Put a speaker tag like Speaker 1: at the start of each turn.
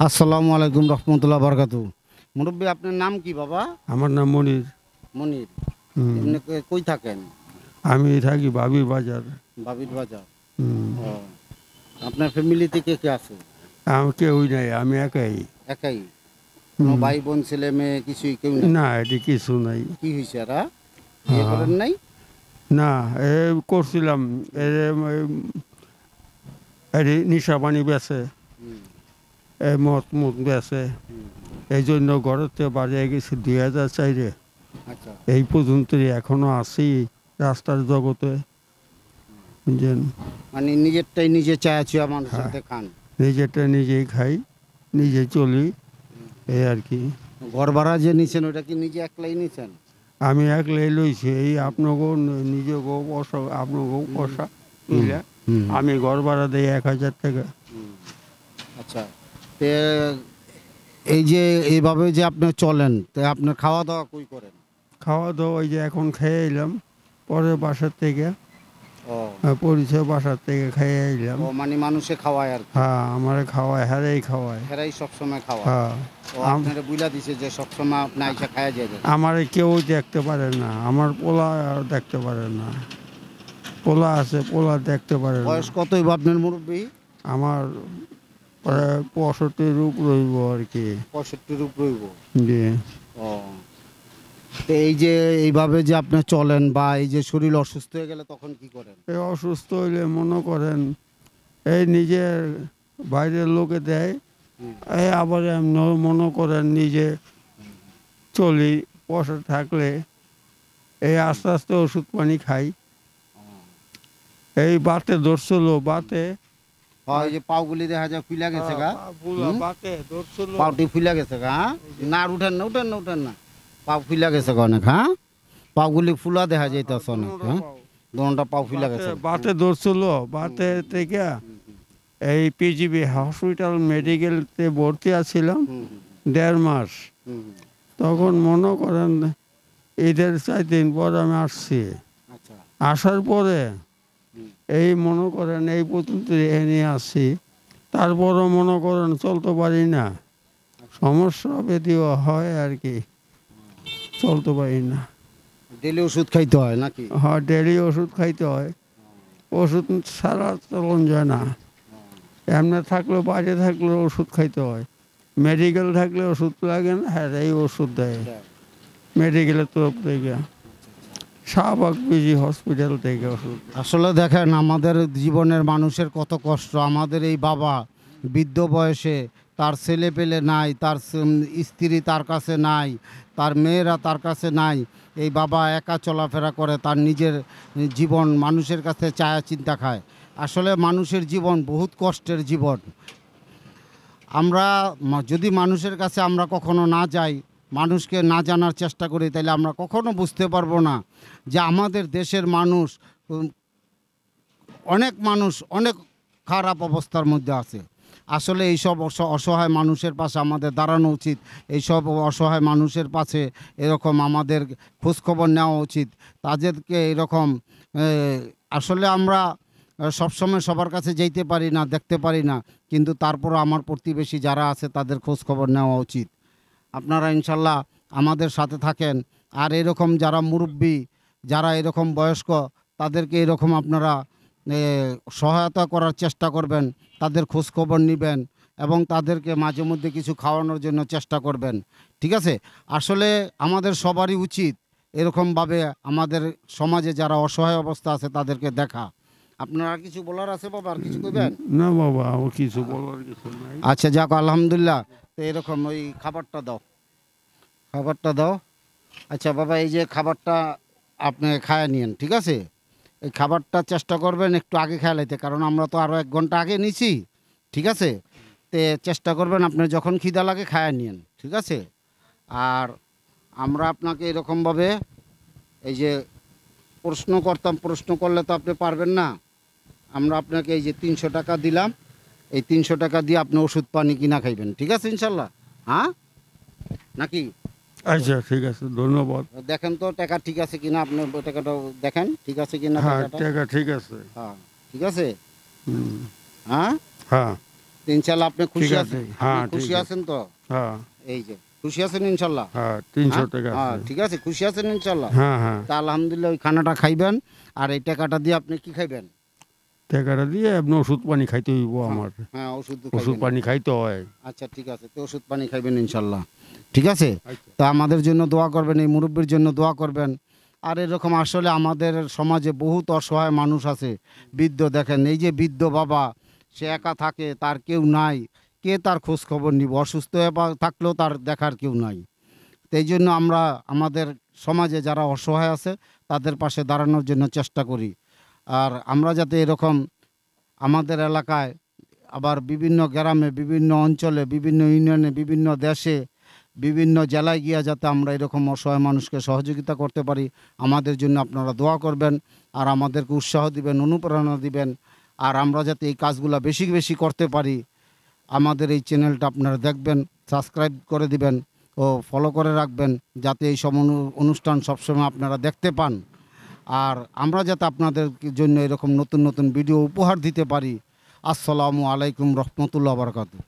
Speaker 1: আসসালামু আলাইকুম রহমতুল্লাহ বরকাতু। মুরব্বী, আপনার নাম কি বাবা?
Speaker 2: আমার নাম মনির।
Speaker 1: মনির।
Speaker 2: হুম।
Speaker 1: এমনি কই থাকেন?
Speaker 2: আমি থাকি বাবির বাজার।
Speaker 1: বাবির বাজার।
Speaker 2: হুম।
Speaker 1: ও, আপনার ফ্যামিলিতে কে কে আছে?
Speaker 2: আমি কেউই নাই, আমি একাই।
Speaker 1: একাই? কোনো
Speaker 2: হুম।
Speaker 1: ভাই বোন ছেলে মেয়ে কিছুই কেউ নাই?
Speaker 2: না, এটি কিছু নাই।
Speaker 1: কি হয়েছে এরা বিয়ে
Speaker 2: হ্যাঁ।
Speaker 1: করেন নাই?
Speaker 2: না, করছিলাম। নিশা পানি বেছে,
Speaker 1: হুম,
Speaker 2: মদ মুদ বেছে।
Speaker 1: হুম,
Speaker 2: এই জন্য ঘরেতে বাড়িয়ে গেছি 2004-এ।
Speaker 1: আচ্ছা।
Speaker 2: এই পর্যন্ত এখনো আছি রাস্তার জগতে। বুঝলেন?
Speaker 1: মানে নিজেরটাই নিজে চায়া চুয়া মানুষের
Speaker 2: হ্যাঁ,
Speaker 1: সাথে খান?
Speaker 2: নিজেরটা নিজেই খাই, নিজে চলি, এই আর কি।
Speaker 1: ঘর ভাড়া যে নিছেন ওটা কি নিজে একলাই নিছেন?
Speaker 2: আমি একলাই লইছি, এই আপনাকেও নিজেকেও বসা, আপনাকেও বসা মিলে
Speaker 1: হুম,
Speaker 2: আমি ঘর ভাড়া দিই 1000 টাকা।
Speaker 1: হুম। আচ্ছা। তে এই যে এইভাবে যে আপনি চলেন, তো আপনার খাওয়া দাওয়া কই করেন?
Speaker 2: খাওয়া দাওয়া ওই যে এখন খেয়ে এলাম, পরে বাসার থেকে
Speaker 1: ও,
Speaker 2: পরিচয় বাসার থেকে খেয়ে এলাম।
Speaker 1: ও মানে মানুষে খাওয়ায় আর কি?
Speaker 2: হ্যাঁ, আমার খাওয়ায়, হ্যারেই খাওয়ায়।
Speaker 1: এরাই সবসময় খাওয়ায়?
Speaker 2: হ্যাঁ।
Speaker 1: ও, আপনারা বুইলা দিছে যে সবসময় আপনি আইসা খাইয়া যাবেন?
Speaker 2: আমার কেউ দেখতে পারে না, আমার পোলা দেখতে পারে না। পোলা আছে, পোলা দেখতে পারে না।
Speaker 1: বয়স কত হইব আপনার মুরব্বী?
Speaker 2: আমার প্রায় 65 রূপ রইব আর কি।
Speaker 1: 65 রূপ রইব।
Speaker 2: জি।
Speaker 1: ও, তো এই যে এইভাবে যে আপনি চলেন বা এই যে শরীর অসুস্থ হয়ে গেলে তখন কি করেন?
Speaker 2: এই অসুস্থ হইলে মনে করেন এই নিজের বাইরের লোকে দেয়,
Speaker 1: হুম,
Speaker 2: এই আবার এমন মনে করেন নিজে চলি, বসে থাকলে এই আস্তে আস্তে ওষুধ পানি খাই। এই বাতে ধরছিল, বাতে
Speaker 1: হয় এই যে পাগুলি দেখা যায় ফুলা গেছে গা? হুম?
Speaker 2: বাতে ধরছিল।
Speaker 1: পাউটি ফুলা গেছে গা? হ্যাঁ? না আর উঠেন না, উঠেন না, উঠেন না। পাও ফুলা গেছে গা অনেক, হ্যাঁ? পাগুলি ফুলা দেখা যাইতেছে অনেক, হ্যাঁ? দোনটা পাও ফুলা গেছে।
Speaker 2: বাতে ধরছিল, বাতে থেকে এই পিজিবি হসপিটাল মেডিকেলতে ভর্তি আছিলাম
Speaker 1: হুম, হুম,
Speaker 2: 1.5 মাস।
Speaker 1: হুম, হুম।
Speaker 2: তখন মনে করেন ঈদের 4 দিন পর আমি আসছি।
Speaker 1: আচ্ছা।
Speaker 2: আসার পরে
Speaker 1: হুম,
Speaker 2: এই মনে করেন এই পর্যন্ত নিয়ে আসছি, তারপরও মনে করেন চলতে পারি না, সমস্যা ব্যাধিও হয় আর কি, চলতে পারি না।
Speaker 1: ডেলি ওষুধ খাইতে হয় নাকি?
Speaker 2: হয়, ডেলি ওষুধ খাইতে হয়, ওষুধ ছাড়া চলন যায় না। এমনি থাকলেও বাইরে থাকলেও ওষুধ খাইতে হয়, মেডিকেল থাকলে ওষুধ লাগে না, হ্যাঁ এই ওষুধ দেয় মেডিকেলের তরফ থেকে, শাহবাগ পিজি হসপিটাল থেকে ওষুধ।
Speaker 1: আসলে দেখেন আমাদের জীবনের মানুষের কত কষ্ট। আমাদের এই বাবা বৃদ্ধ বয়সে তার ছেলে পেলে নাই, তার স্ত্রী তার কাছে নাই, তার মেয়েরা তার কাছে নাই। এই বাবা একা চলাফেরা করে, তার নিজের জীবন মানুষের কাছে চায়া চিন্তা খায়। আসলে মানুষের জীবন বহুত কষ্টের জীবন। আমরা যদি মানুষের কাছে আমরা কখনো না যাই, মানুষকে না জানার চেষ্টা করি, তাহলে আমরা কখনো বুঝতে পারবো না যে আমাদের দেশের মানুষ, অনেক মানুষ অনেক খারাপ অবস্থার মধ্যে আছে। আসলে এইসব অসহায় মানুষের পাশে আমাদের দাঁড়ানো উচিত। এইসব অসহায় মানুষের পাশে এরকম আমাদের খোঁজখবর নেওয়া উচিত। তাদেরকে এরকম আসলে আমরা সবসময় সবার কাছে যেতে পারি না, দেখতে পারি না, কিন্তু তারপরও আমার প্রতিবেশী যারা আছে তাদের খোঁজখবর নেওয়া উচিত। আপনারা ইনশাল্লাহ আমাদের সাথে থাকেন। আর এরকম যারা মুরব্বী, যারা এরকম বয়স্ক, তাদেরকে এরকম আপনারা সহায়তা করার চেষ্টা করবেন, তাদের খোঁজখবর নেবেন এবং তাদেরকে মাঝে মধ্যে কিছু খাওয়ানোর জন্য চেষ্টা করবেন। ঠিক আছে? আসলে আমাদের সবারই উচিত এরকমভাবে আমাদের সমাজে যারা অসহায় অবস্থা আছে তাদেরকে দেখা। আপনারা কিছু বলার আছে বাবা? আর কিছু করবেন?
Speaker 2: না বাবা, আমার কিছু বলার কিছু নাই।
Speaker 1: আচ্ছা, যাক আলহামদুলিল্লাহ। তো এরকম ওই খাবারটা দাও, খাবারটা দাও। আচ্ছা বাবা, এই যে খাবারটা আপনি খায়া নিয়েন, ঠিক আছে? এই খাবারটা চেষ্টা করবেন একটু আগে খেয়ে লাইতে, কারণ আমরা তো আরও 1 ঘন্টা আগে নিছি, ঠিক আছে? তে চেষ্টা করবেন আপনার যখন খিদা লাগে খায়া নিয়েন, ঠিক আছে? আর আমরা আপনাকে এরকমভাবে এই যে প্রশ্ন করতাম, প্রশ্ন করলে তো আপনি পারবেন না। আমরা আপনাকে এই যে 300 টাকা দিলাম, এই 300 টাকা দিয়ে আপনি ওষুধ পানি কিনা খাইবেন, ঠিক আছে ইনশাল্লাহ? হ্যাঁ নাকি?
Speaker 2: আচ্ছা ঠিক আছে, ধন্যবাদ।
Speaker 1: দেখেন তো টাকা ঠিক আছে কিনা, আপনি ওই টাকাটাও দেখেন ঠিক আছে কিনা
Speaker 2: হ্যাঁ,
Speaker 1: টাকাটা।
Speaker 2: টাকা ঠিক আছে।
Speaker 1: হ্যাঁ, ঠিক আছে।
Speaker 2: হুম।
Speaker 1: হ্যাঁ,
Speaker 2: হ্যাঁ।
Speaker 1: তো ইনশাল্লাহ আপনি খুশি
Speaker 2: ঠিক আছে,
Speaker 1: আছেন?
Speaker 2: হ্যাঁ,
Speaker 1: আপনি খুশি
Speaker 2: ঠিক আছে।
Speaker 1: আছেন তো?
Speaker 2: হ্যাঁ
Speaker 1: এই যে খুশি আছেন ইনশাল্লাহ?
Speaker 2: হ্যাঁ 300
Speaker 1: হ্যাঁ?
Speaker 2: টাকা
Speaker 1: হ্যাঁ,
Speaker 2: আছে।
Speaker 1: ঠিক আছে, খুশি আছেন ইনশাল্লাহ?
Speaker 2: হ্যাঁ হ্যাঁ
Speaker 1: তা আলহামদুলিল্লাহ ওই খানাটা খাইবেন, আর এই টাকাটা দিয়ে আপনি কি খাইবেন?
Speaker 2: টাকাটা দিয়ে আপনি ওষুধ পানি খাইতে হইব আমার।
Speaker 1: হ্যাঁ, ওষুধ
Speaker 2: ওষুধ
Speaker 1: খাইবেন।
Speaker 2: পানি খাইতে হয়।
Speaker 1: আচ্ছা ঠিক আছে, তো ওষুধ পানি খাইবেন ইনশাল্লাহ, ঠিক আছে।
Speaker 2: আচ্ছা।
Speaker 1: তা আমাদের জন্য দোয়া করবেন, এই মুরব্বীর জন্য দোয়া করবেন। আর এরকম আসলে আমাদের সমাজে বহুত অসহায় মানুষ আছে, বৃদ্ধ। দেখেন এই যে বৃদ্ধ বাবা, সে একা থাকে, তার কেউ নাই, কে তার খোঁজ খবর নিব? অসুস্থ হয়ে থাকলেও তার দেখার কেউ নাই। তো এই জন্য আমরা আমাদের সমাজে যারা অসহায় আছে তাদের পাশে দাঁড়ানোর জন্য চেষ্টা করি। আর আমরা যাতে এরকম আমাদের এলাকায়, আবার বিভিন্ন গ্রামে, বিভিন্ন অঞ্চলে, বিভিন্ন ইউনিয়নে, বিভিন্ন দেশে, বিভিন্ন জেলায় গিয়া যাতে আমরা এরকম অসহায় মানুষকে সহযোগিতা করতে পারি, আমাদের জন্য আপনারা দোয়া করবেন, আর আমাদেরকে উৎসাহ দিবেন, অনুপ্রেরণা দিবেন। আর আমরা যাতে এই কাজগুলো বেশি বেশি করতে পারি, আমাদের এই চ্যানেলটা আপনারা দেখবেন, সাবস্ক্রাইব করে দিবেন ও ফলো করে রাখবেন, যাতে এই সব অনুষ্ঠান সবসময় আপনারা দেখতে পান। আর আমরা যাতে আপনাদের জন্য এরকম নতুন নতুন ভিডিও উপহার দিতে পারি। আসসালামু আলাইকুম রহমতুল্লাহ বারকাতুহু।